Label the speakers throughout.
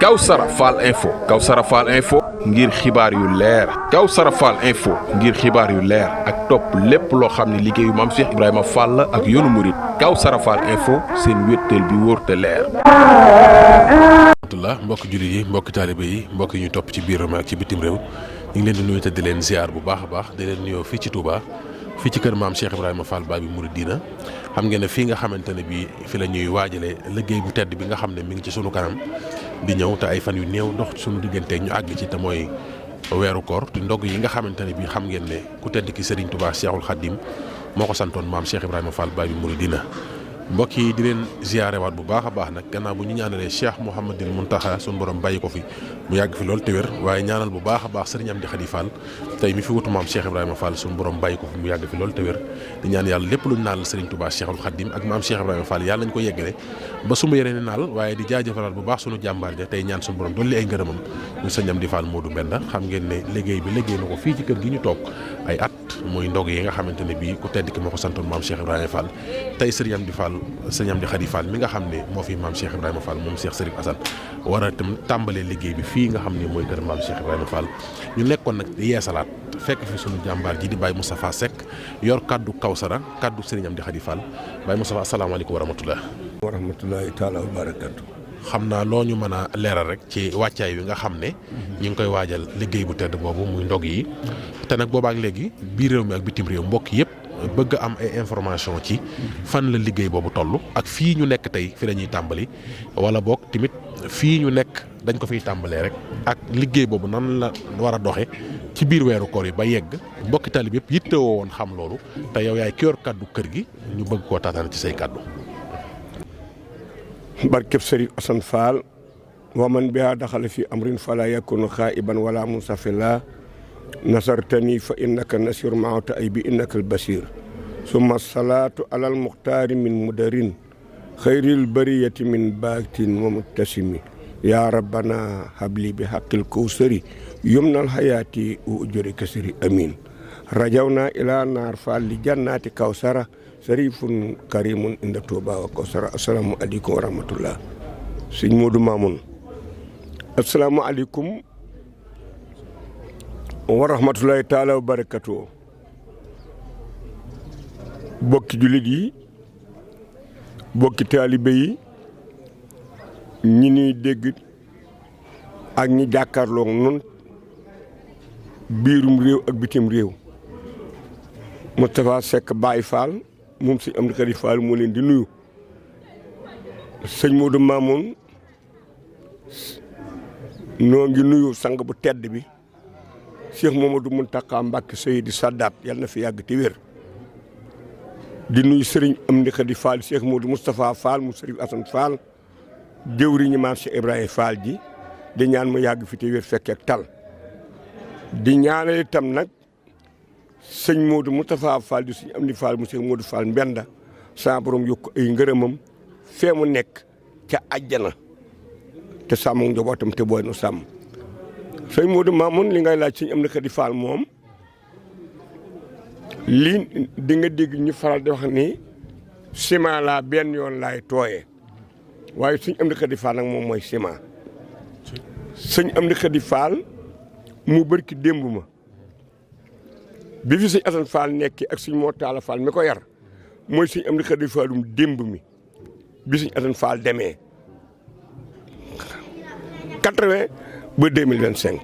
Speaker 1: Kawsara Fall info ngir xibaar yu leer Kawsara Fall info ngir xibaar yu leer ak topp lépp loo xam ne liggéeyu maam Cheikh Ibrahima Fall ak yoonu murit Kawsara Fall info seen wéttal bi wóor te leer.
Speaker 2: alhamdulilah mbokki jullit yi mbokki taalibe yi mbokk yi ñu topp ci biir réew mi ak ci bitim réew ñu ngi leen di nuyu te di leen ziar bu baax a baax di leen nuyoo fii ci Touba fii ci kër maam Cheikh Ibrahima Fall Babi Mouridina xam ngeen ne fii nga xamante ne bii fi la ñuy waajale liggéey bu tedd bi nga xam ne mi ngi ci sunu kanam di ñëw te ay fan yu néew ndox sunu digganteeg ñu àgg ci te mooy weeru koor te ndog yi nga xamante ne bii xam ngeen ne ku tedd ki Serigne Touba Cheikhul Khadim moo ko santoon maam Cheikh Ibrahima Fall Babi Mouridina mbokk yi di leen ziare waat bu baax a baax nag gannaaw bu ñu ñaanalee Cheikh Mouhamadul Mountakha sunu borom bàyyi ko fi mu yàgg fi lool te wér waaye ñaanal bu baax a baax Serigne Amdi Khady Fall tey mi fi wutu maam Cheikh Ibrahima Fall sunu borom bàyyi ko fi mu yàgg fi lool te wér di ñaan yàlla lépp luñ naal Serigne Touba Cheikhul Khadim ak maam Cheikh Ibrahima Fall yàlla nañ ko yeggale ba sumba yeneen naal waaye di jaajëfalaat bu baax sunu jàmbaar ja tey ñaan sunu borom dolli ay ngërëmam ñu Serigne Amdi Fall Modou Mbenda xam ngeen ne liggéey bi liggéey na ko fii ci kër gi ñu toog ay at muy ndog yi nga xamante ne bii ku tedd ki moo ko santoon maam Cheikh Ibrahima Fall tey Serigne Amdi Fall Serigne Amdi Khady Fall mi nga xam ne moo fi maam Cheikh Ibrahima Fall moom Cheikh Serif Assane war a itam tàmbalee liggéey bi fii nga xam ne mooy kër maam Cheikh Ibrahima Fall ñu nekkoon nag di yeesalaat fekk fi sunu jàmbaar ji di Baye Moustapha Seck yor kaddu Kawsara kaddu Serigne Amdi Khady Fall Baye Moustapha asalaamaaleykum wa rahmatulah.
Speaker 3: wa rahmatulahi taala wa barakatu.
Speaker 2: xam naa loo ñu mën a leeral rek ci wàccaay wi nga xam ne ñu ngi koy waajal liggéey bu tedd boobu muy ndog yi te nag boobaak léegi biir réew mi ak bitim réew mbokk yëpp bëgg am ay information ci fan la liggéey boobu toll ak fii ñu nekk tey fi la ñuy tàmbali wala boog tamit fii ñu nekk dañ ko fiy tàmbalee rek ak liggéey boobu nan la war a doxe ci biir weeru koor yi ba yegg mbokki talib yëpp yittewoo woon xam loolu te yow yaay ki yor kaddu kër gi ñu bëgg koo taataan ci say kaddu.
Speaker 3: barkeb Sëriñ Assane Fall wa man biha daxala fi amrin fala yakunu xaiban wala musafila nasartani fa innaka nasir maata ay bi innaka albasir summa salaatu alal muxtaari min mudarin xayril bariyati min baatin wa muttasimi ya rabbana habli bi haqqil kawsari yumnal hayati wa ujuri kasiri amin rajawna ila naar fall li jannati kawsara sarifun karimun inda Touba wa Kawsara assalaamu aleykum wa rahmatullah sëñ Modou Mamoun assalaamu aleykum wa rahmatullahi taala wa barakatuh bokki jullit yi bokki taalibe yi ñi ñuy dégg ak ñi jàkkaarloo nun biirum réew ak bitim réew Moustapha Seck Baye Fall moom sëñ Amdi Khady Fall moo leen di nuyu sëñ Modou Mamoun noo ngi nuyu sang bu tedd bi Cheikh Mamadou Mountakha Mbacké Seydi Sadat yàlla na fi yàgg te wér di nuyu sëriñ Amdi Khady Fall Cheikh Modou Moustapha Fall mu Serif Assane Fall jëwriñu maam Cheikh Ibrahima Fall ji di ñaan mu yàgg fi te wér fekkee ak tal di ñaanal itam nag sëñ Modou Moustapha Fall di sëñ Amdi Fall mu Cheikh Modou Fall Mbenda sa borom yokk ay ngërëmam fee mu nekk ca àjjana te sàmm njabootam te booy nu sàmm sëñ Modou Mamoun li ngay laaj sëñ Amdi Khady Fall moom lii di nga dégg ñu faral di wax ni ciment laa benn yoon laay tooyee waaye sëñ Amdi Khady Fall nag moom mooy ciment sëñ Amdi Khady Fall mu bërki démb ma bi fi sëñ Assane Fall nekkee ak sëñ Mortala Fall mi ko yar mooy sëñ Amdi Khady Fallum démb mi bi sëñ Assane Fall demee 80 ba 2025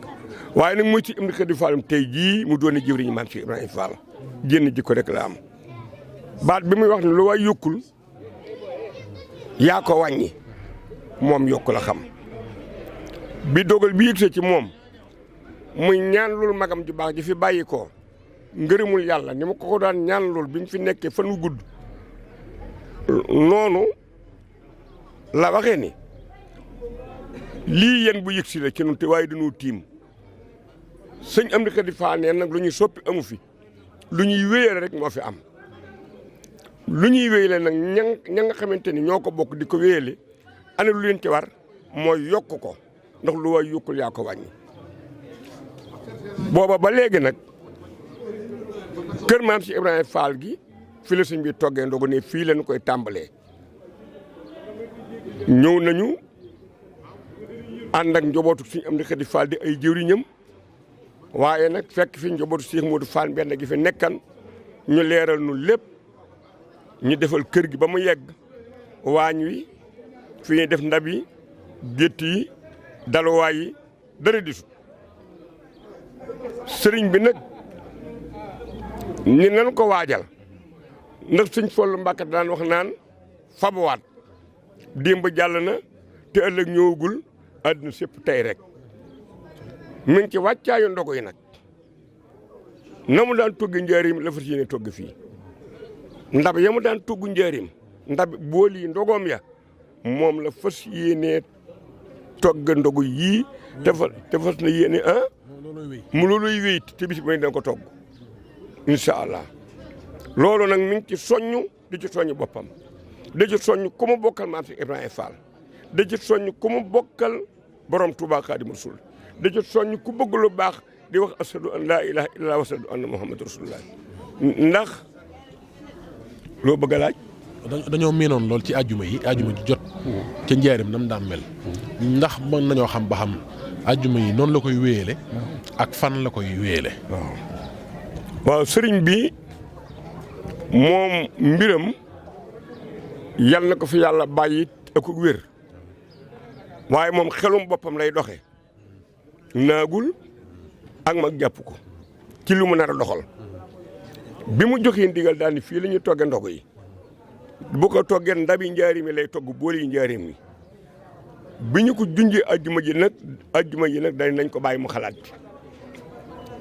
Speaker 3: waaye nag mooy sëñ Amdi Khady Fallum tey jii mu doon jëwriñu maam Cheikh Ibrahima Fall génn jikko rek la am baat bi muy wax ne lu waay yokkul yaa ko wàññi moom yokku la xam bi dogal bi yëgsee ci moom muy ñaan loolu magam ju baax ji fi bàyyi ko ngërëmul yàlla ni ma ko daan ñaan lool bi mu fi nekkee fan wu gudd noonu la waxee ni lii yéen bu yëgsi la ci nun te waaye dañoo tiim sëñ Amdi Khady Fall neen nag lu ñuy soppi amu fi lu ñuy wéyale rek moo fi am lu ñuy wéyale nag ña nga xamante ni ñoo ko bokk di ko wéyale ana lu leen ci war mooy yokk ko ndax lu waay yokkul yaa ko wàññi booba ba léegi nag kër maam si Ibrahima Fall gi fi la sëñ bi toggee ndogu ne fii lañu koy tàmbalee ñëw nañu ànd ak njobootu Sëñ Amdi Xadi Fall di ay jëwriñam waaye nag fekk fi njobootu Cheikh Modou Fall benn gi fi nekkan ñu leeral nu lépp ñu defal kër gi ba mu yegg waañ wi fi ñuy def ndab yi gétt yi daluwaay yi dara disu sëriñ bi nag ni nan ko waajal ndax Sëñ Fallu Mbàkke daan wax naan fabuwaat démb jàll na te ëllëg ñëwagul àdduna sépp tey rek mi ngi ci wàccaayu ndogu yi nag na mu daan togg njaarim la fas yéene togg fii ndab ya mu daan togg njaarim ndab bool yi ndogoom ya moom la fas yéene togg ndogu yii te fas na yéene mu looluy wéy te bis ba dana ko togg incha allah loolu nag mi ngi ci soññu di ci soññ boppam di ci soññ ku mu bokkal maam si Ibrahima Fall di ci soññ ku mu bokkal borom Touba Xaadimu Rasuul di ci soññ ku bëgg lu baax di wax ashadu an laa ilaha illallah wa ashadu anna muhammadu rasulullah ndax loo bëgg a laaj.
Speaker 2: dañoo miinoon lool ci àjjuma yi àjjuma ji jot. ca njaarim nam daan mel. ndax mën nañoo xam ba xam àjjuma yi noonu la koy wéyale. ak fan la koy wéyale.
Speaker 3: waaw sëriñ bi moom mbiram yal na ko fi yàlla bàyyi ak wér waaye moom xelum boppam lay doxe naagul ak mag jàpp ko ci lu mu nar a doxal bi mu joxee ndigal daal ni fii la ñuy togge ndogu yi bu ko toggee ndabi njaarim yi lay togg booli yi njaarim yi bi ñu ko junjee ajjuma ji nag dañ nañ ko bàyyi mu xalaat ci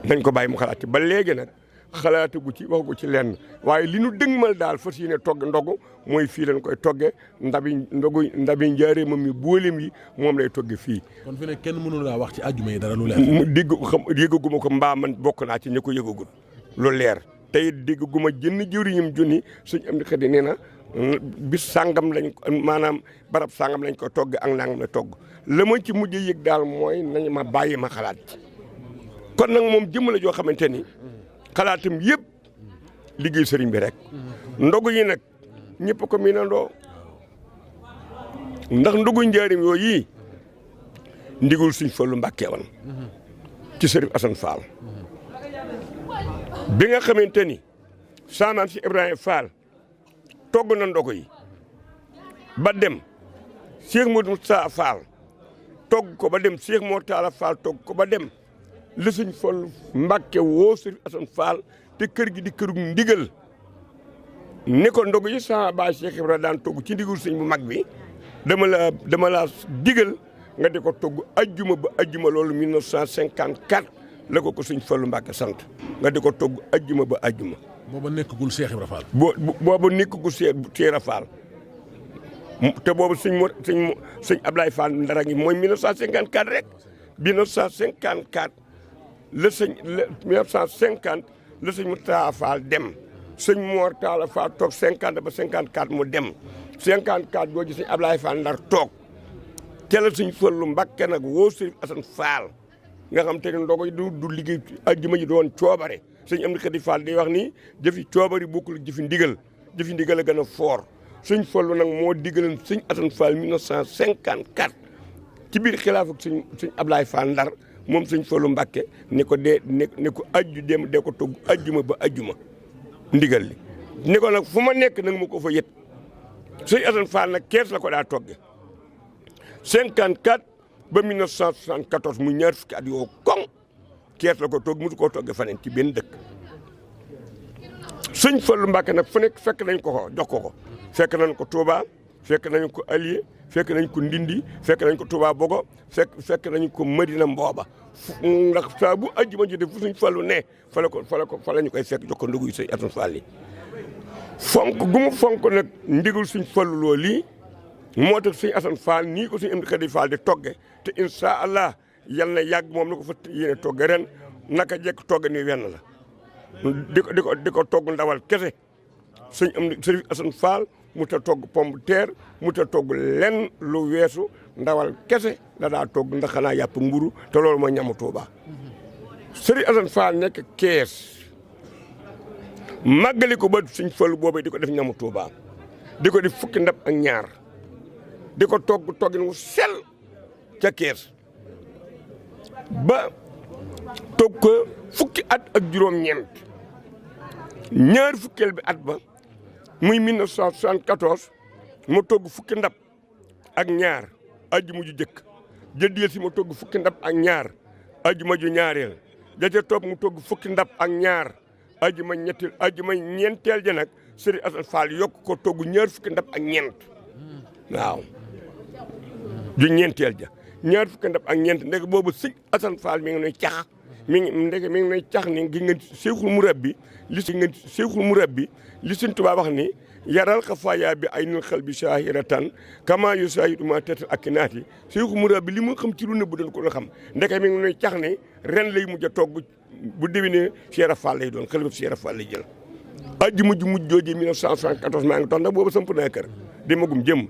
Speaker 3: nañ ko bàyyi mu xalaat ci ba léegi nag xalaatagu ci waxagu ci lenn waaye li nu dëgmal daal fas yéene togg ndogu mooy fii lañ koy togge ndabi njaareemam mi booleem yi moom lay togge fii.
Speaker 2: kon fi ne kenn mënu laa wax ci àjjuma yi dara lu leer.
Speaker 3: yëgaguma ko mbaa man bokk naa ci ñi ko yëgagul lu leer tey déggaguma jënn jëwriñam junni Sëñ Amdi Xadi nee na bis sàngam lañ ko maanaam barab sàngam lañ ko togg ak nangam la togg la ma ci mujj yëg daal mooy nañ ma bàyyi ma xalaat kon nag moom jëmm la joo xamante ni xalaatam yëpp liggéey sëriñ bi rek ndogu yi nag ñëpp ko miinandoo ndax ndogu njaarim yooyu ndigul Sëñ Fallu Mbàkke wan ci sëriñ Asan Fall bi nga xamante ni saamaam si Ibrahima Fall togg na ndogu yi ba dem Cheikh Modou Moussa Fall togg ko ba dem Cheikh Mor Talla Fall togg ko ba dem la Sëñ Fallu Mbàkke woo Sëriñ Asan Fall te kër gi di kërug ndigal ni ko ndogu yi sama baay Cheikh Ibra daan togg ci ndigul sëñ bu mag bi dama la digal nga di ko togg ajjuma ba ajjuma loolu 1954 la ko Sëñ Fallu Mbàkke sant nga di ko togg ajjuma ba ajjuma.
Speaker 2: booba nekkagul Cheikh Ibra Fall.
Speaker 3: booba nekkagul Cheikh Ibra Fall te boobu sëñ Ablaye Fall ndara ngi mooy 1954 rek 1954 la 1950 la sëñ Moustapha Fall dem sëñ Mor Talla Fall toog 50 ba 54 mu dem 54 boo gis sëñ Ablaye Fall ndar toog ca la Sëñ Fallu Mbàkke nag woo Sëriñ Asan Fall nga xam te ne ndogo yi du liggéey ajjuma ji doon coobare sëñ Amdi Xadi Fall day wax ni jëfi coobari bokkul jëfi ndigal a gën a foor Sëñ Fallu nag moo diggalan sëñ Asan Fall 1954 ci biir xilaaf ak sëñ Ablaye Fall ndar moom Sëñ Fallu Mbàkke ni ko ne ko ajju dem dee ko togg ajjuma ba ajjuma ndigal li ni ko nag fu ma nekk nag ma ko fa yët sëñ Asan Fall nag kees la ko daa togge 54 ba 1974 mu ñaar fukki at yoo koŋ kees la ko togg musu koo togge faneen ci benn dëkk Sëñ Fallu Mbàkke nag fu nekk fekk nañ ko jox ko fekk nañ ko Touba fekk nañ ko Alié fekk nañ ko Ndindi fekk nañ ko Touba Bogo fekk nañ ko Madina Mbooba ndax saa bu ajjuma ji def fu Sëñ Fallu ne fa la ñu koy fekk jox ko ndogu yu Sëñ Asan Fall yi fonk gu mu fonk nag ndigul Sëñ Fallu loolu lii moo tax Sëñ Asan Fall nii ko Sëñ Amdi Xadi Fall di togge te incha allah yal na yàgg moom la ko fa yéene togge ren naka jekk togge ni wenn la di ko togg ndawal kese Sëñ Asan Fall mu ta togg pomme de terre mu ta togg lenn lu weesu ndawal kese la daa togg ndax xanaa yàpp mburu te loolu mooy ñamu Tuuba Sëñ Asan Fall nekk kees màggali ko ba Sëñ Fallu boobee di ko def ñamu Tuuba di ko def fukki ndab ak ñaar di ko togg toggin wu sell ca kees ba togg ko fukki at ak juróom-ñeent ñaar fukkeel bi at ba muy 1974 mu togg fukki ndab ak ñaar ajjuma ju jëkk jëddiyel si mu togg fukki ndab ak ñaar ajjuma ju ñaareel jaca toog mu togg fukki ndab ak ñaar ajjuma ñetteel ajjuma ñeenteel ja nag Serigne Assane Fall yokk ko togg ñaar fukki ndab ak ñeent waaw ju ñeenteel ja ñaar fukki ndab ak ñeent ndek boobu Serigne Assane Fall mi ngi noy cax mi ngi noy cax ni gi nga Seexul Murabbi li si nga Seexul Murabbi li Sëriñ Tuubaa wax ni yaral xafaaya bi ay nul xel bi saahiratan kama yu saahidu ma tetal ak naati Seexul Murabbi li mu xam ci lu nëbb doon ko la xam ndeke mi ngi noy cax ne ren lay mujj a togg bu déwénee Cheikh Fall lay doon xel ba Cheikh Fall lay jël aji mujj jooju 1974 maa ngi toog ndax boobu samp naa kër di magum jëm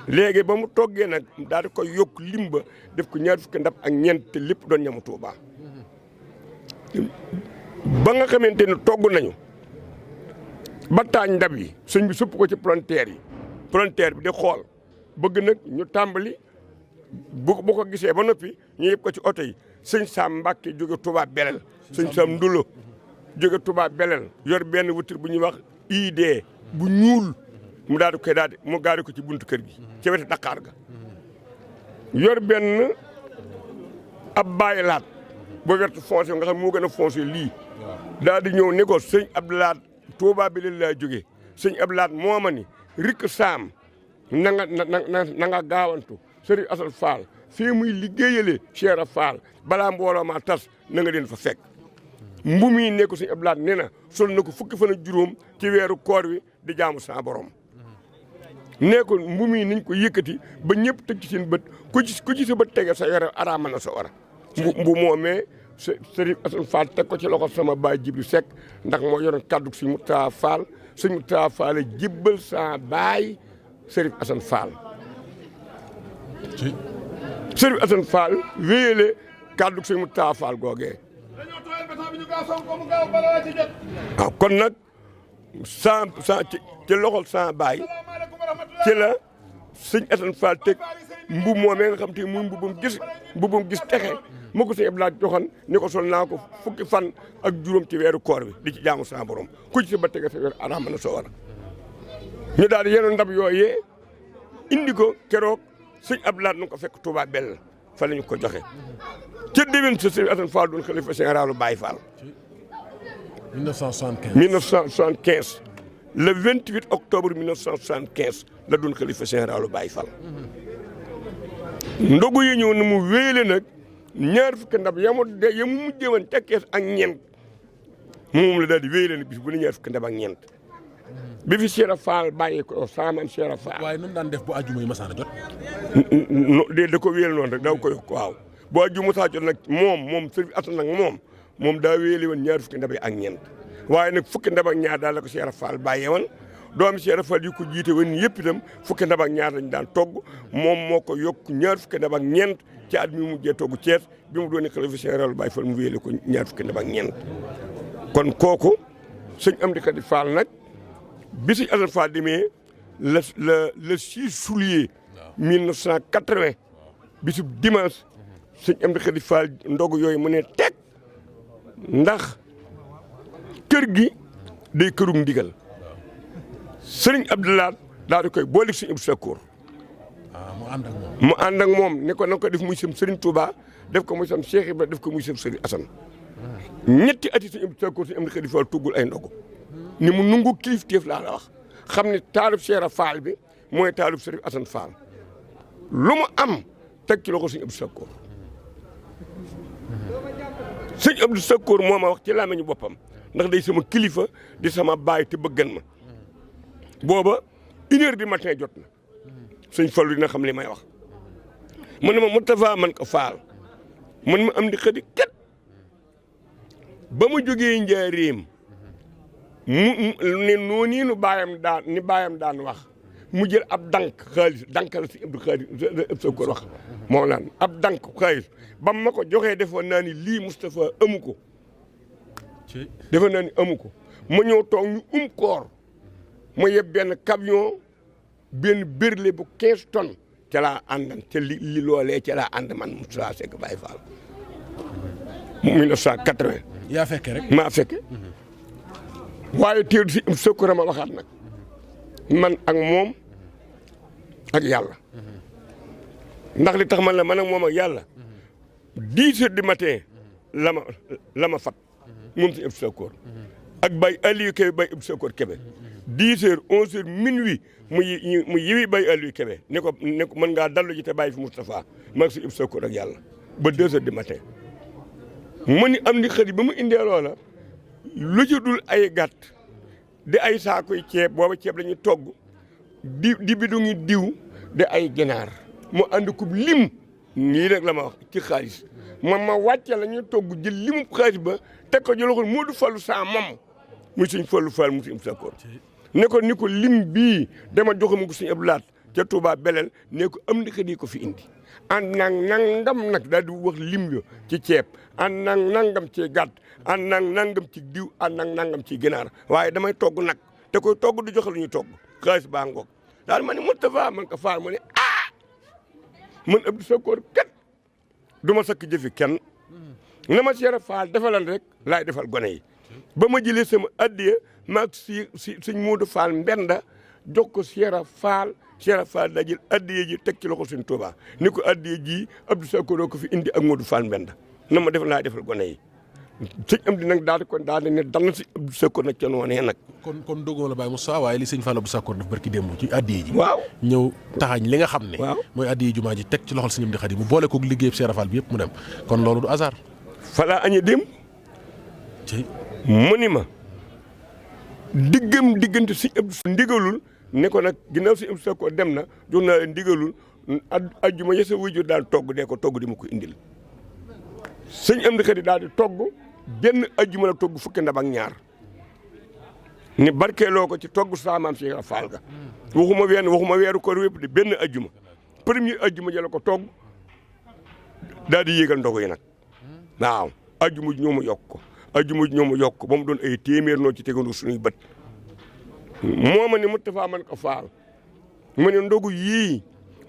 Speaker 3: léegi ba mu toggee nag daal di koy yokk limba def ko ñaar fukki ndab ak ñeent te lépp doon ñamu Tuubaa ba nga xamante ne togg nañu ba taañ ndab yi sëñ bi sëpp ko ci palanteer bi di xool bëgg nag ñu tàmbali bu ko gisee ba noppi ñu yëpp ko ci oto yi sëñ Sam Mbàkke jóge Touba Belel sëñ Sam Ndulo jóge Touba Belel yor benn wutir bu ñuy wax ID bu ñuul mu daal di koy mu gaari ko ci buntu kër gi ci wetu Dakar ga yor benn ab bàyyi laat ba wert foncé nga xam moo gën a foncé lii daal di ñëw ne ko sëñ Abdoulaat Touba Belel laa jógee sëñ Abdoulaat moo ma ni Rik Sam na nga gaawantu Serigne Assane Fall fii muy liggéeyale Cheikh Fall balaa mbooloo maa tas na nga leen fa fekk mbu mi ne ko sëñ Abdoulaat nee na sol na ko fukki fan ak juróom ci weeru koor wi di jaamu sa borom nee ko mbu mi nañ ko yëkkati ba ñëpp teg ci seen bët ku ci sa bët tege sa yore araama na sa wara mbu moomee Serigne Assane Fall teg ko ci loxo sama baay Jibril Seck ndax moo yoroon kaddu sëñ Moustapha Fall sëñ Moustapha Fall jibbal sa baay Serigne Assane Fall Serigne Assane Fall wéyale kaddu sëñ Moustapha Fall googee waaw kon nag ci loxol sa baay ci la sëñ Assane Fall teg mbub moomee nga xam te muy mbubum gis texe moo ko sëñ Abdoulaye joxoon ni ko sol naa ko fukki fan ak juróom ci weeru koor bi di ci jaamu sa borom ku ci sa ba tege sa weer araama na soo war ñu daal di yenoon ndab yooyee indi ko keroog sëñ Abdoulaye nu ko fekk Touba Belel fa la ñu ko joxe ca déwén sa sëñ Assane Fall doon xalifa généralu Baye Fall 1975 le 28 octobre 1975 la doon xalifa généralu Baye Fall ndogu yi ñëw na mu wéele nag ñaar fukki ndab yamu mujjee woon ca kees ak ñeent moom la daal di wéele nag bis bu ne ñaar fukki ndab ak ñeent bi fi Cheikh Fall bàyyi ko saaman Cheikh Fall.
Speaker 2: waaye nu mu daan def bu àjjuma yi masaan a jot.
Speaker 3: da ko wéel noonu rek daaw ko yokk waaw bu àjjuma saa jot nag moom Serigne Assane nag moom daa wéele woon ñaar fukki ndab ak ñeent waaye nag fukki ndab ak ñaar daal la ko Cheikh Fall bàyyee woon doomi Cheikh Fall yi ko jiite woon yëpp itam fukki ndab ak ñaar lañ daan togg moom moo ko yokk ñaar fukki ndab ak ñeent ci at mi mujjee togg Thiès bi mu doon xalifa général Baye Fall mu wéele ko ñaar fukki ndab ak ñeent kon kooku sëñ Amdi Khady Fall nag bi sëñ Assane Fall demee le 6 juillet 1980 bisub dimanche sëñ Amdi Khady Fall ndogu yooyu mu ne teg ndax kër gi day kërum ndigal sëriñ Abdoulaye daal di koy boole sëñ Abdou Sakkour mu ànd ak moom ne ko na ko def muy sam sëriñ Touba def ko muy sam Cheikh Ibrahima def ko muy sam sëriñ Assane ñetti ati sëñ Abdou Sakkour sëñ Amdi Khady Fall tuggul ay ndogu ni mu nungu kilifteef laa la wax xam ne taalub Cheikh Fall bi mooy taalub sëriñ Assane Fall lu mu am teg ci loxo sëñ Abdou Sakkour sëñ Abdou Sakkour moo ma wax ci làmmiñu boppam ndax day sama kilifa di sama baay te bëggan ma booba 1h du matin jot na sëñ Fallu dina xam li may wax mu ne ma Moustapha man ko Fall man ma am di Khady kat ba mu jógee njaareem mu ne noonu nu baayam daan wax mu jël ab dank xaalis dank la si Abdou Khady Sakkour wax moom laan ab dank xaalis ba ma ko joxee defoon naa ni lii Moustapha amu ko defoon naa ni amu ko ma ñëw toog ñu koor ma yeb benn camion benn berle bu 15 tonnes ca laa àndan ca li loolee ca laa ànd man Moustapha Seck Baye Fall 1980.
Speaker 2: yaa fekke rek.
Speaker 3: maa fekke waaye teelu si sëkkura ma waxaat nag man ak moom ak yàlla ndax li tax man ak moom ak yàlla 10 heures du matin la ma fat moom si ëpp sëkkóor ak Baye Aliou Kébé Baye ëpp sëkkóor Kébé 10 heures 11 heures minuit mu yiwi Baye Aliou Kébé ne ko mën ngaa dallu ji te bàyyi fi Moustapha maa ngi si ëpp sëkkóor ak yàlla ba 2 heures du matin mu ni am ni xëy ba mu indee loola lu ci dul ay gàtt di ay saakoy ceeb booba ceeb la ñuy togg di bidongi diw di ay ginaar mu ànd ko lim nii rek la ma wax ci xaalis ma wàcce la ñuy togg jël limu xaalis ba teg ko jëloon Modou Fallou saa moom muy suñ Fallou Fall mu suñ Sakkoor ne ko ni ko lim bii dama joxe ma ko suñu Abdou Lahat ca Touba Belel ne ko am na xëy ko fi indi. ànd nag nangam nag daal di wax lim yo ci ceeb ànd nag nangam ci gàtt ànd nag nangam ci diw ànd nag nangam ci ginaar waaye damay togg nag te koy togg du joxe lu ñuy togg xaalis baa ngoog daal ma ne Moustapha man ko faar ma ne man Abdou Sakkoor kat du ma sakk jëfi kenn na ma Cheikh Fall defalal rek laay defal gone yi ba ma jëlee sama addiya maag si suñ Modou Fall mbenda jox ko Cheikh Fall daa jël addiya ji teg ci loxo suñ Touba ni ko addiya ji Abdou Sakkoor ko fi indi ak Modou Fall mbenda na ma defal laay defal gone yi sëñ am di nag daal di ne dal na si Abdou Sakkoor nag ca noonee nag.
Speaker 2: kon doggoo la Baye Moussa waaye li sëñ Fall Abdou Sakkoor daf barki démb ci addiya ji.
Speaker 3: waaw
Speaker 2: ñëw taxañ li nga xam ne.
Speaker 3: waaw
Speaker 2: mooy addiya jumaa ji teg ci loxol sëñ Amdi Xadi mu boole koog liggéeyub Cheikh Fall bi yëpp mu dem kon loolu du hasard.
Speaker 3: falaa añee dem. mu ni ma diggante si Abdou ndigalul ne ko nag ginnaaw si Abdou Sakkoor dem na jox naa leen ndigalul ajjuma ya sa wujju daal togg dee ko togg di ma ko indil sëñ Amdi Xadi daal di togg benn ajjuma la togg fukki ndab ak ñaar ni barkeeloo ko ci togg saa maam Cheikh Fall ga waxuma weeru koor wépp di benn ajjuma premier ajjuma ja la ko togg daal di yéegal ndogu yi nag waaw ajjuma ji ñoo mu yokk ko ajjuma ji ñoo mu yokk ko ba mu doon ay téeméer noo ci tegandu suñuy bët moo ma ne Moustapha man ko faal mu ne ndogu yii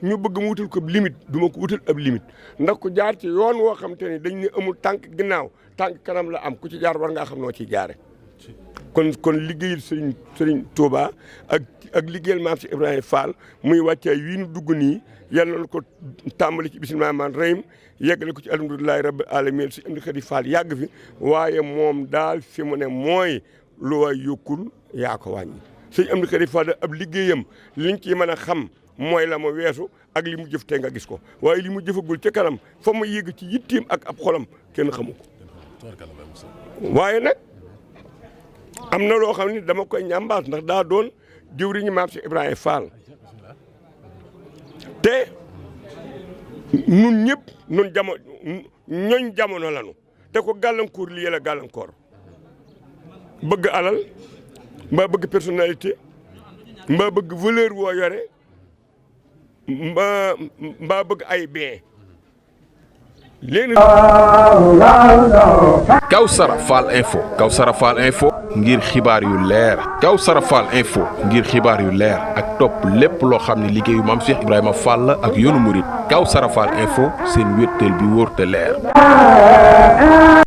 Speaker 3: ñu bëgg mu wutal ko limite du ma ko wutal ab limite ndax ku jaar ci yoon woo xam te ne dañ ne amul tànk ginnaaw tànk kanam la am ku ci jaar war ngaa xam noo ciy jaare kon liggéeyal sëriñ Touba ak liggéeyal maam si Ibrahima Fall muy wàccaay wii nu dugg nii yal na ko tàmbali ci bisimilah rahmaani rahiim yeggale ko ci alhamdulilahi rabbil alamin si Amdi Xadi Fall yàgg fi waaye moom daal fi mu ne mooy lu waay yokkul yaa ko wàññi sëñ Amdi Xadi Fall ab liggéeyam liñ ci mën a xam mooy la ma weesu ak li mu jëf te nga gis ko waaye li mu jëfagul ca kanam fa mu yéeg ci yitteem ak ab xolam kenn xamu ko waaye nag am na loo xam ne dama koy ñambaas ndax daa doon jëwriñu maam si Ibrahima Fall te nun ñëpp nun ñooñ jamono lanu te ko gàllankoor lii la gàllankoor bëgg alal mbaa bëgg personnalité mbaa bëgg valeur woo yore mbaa bëgg ay bien léegi
Speaker 1: Kawsara Fall Info ngir xibaar yu leer Kawsara Fall Info ngir xibaar yu leer ak topp lépp loo xam ne liggéeyu maam Cheikh Ibrahima Fall ak yoonu murit Kawsara Fall Info seen wéttal bi wóor te leer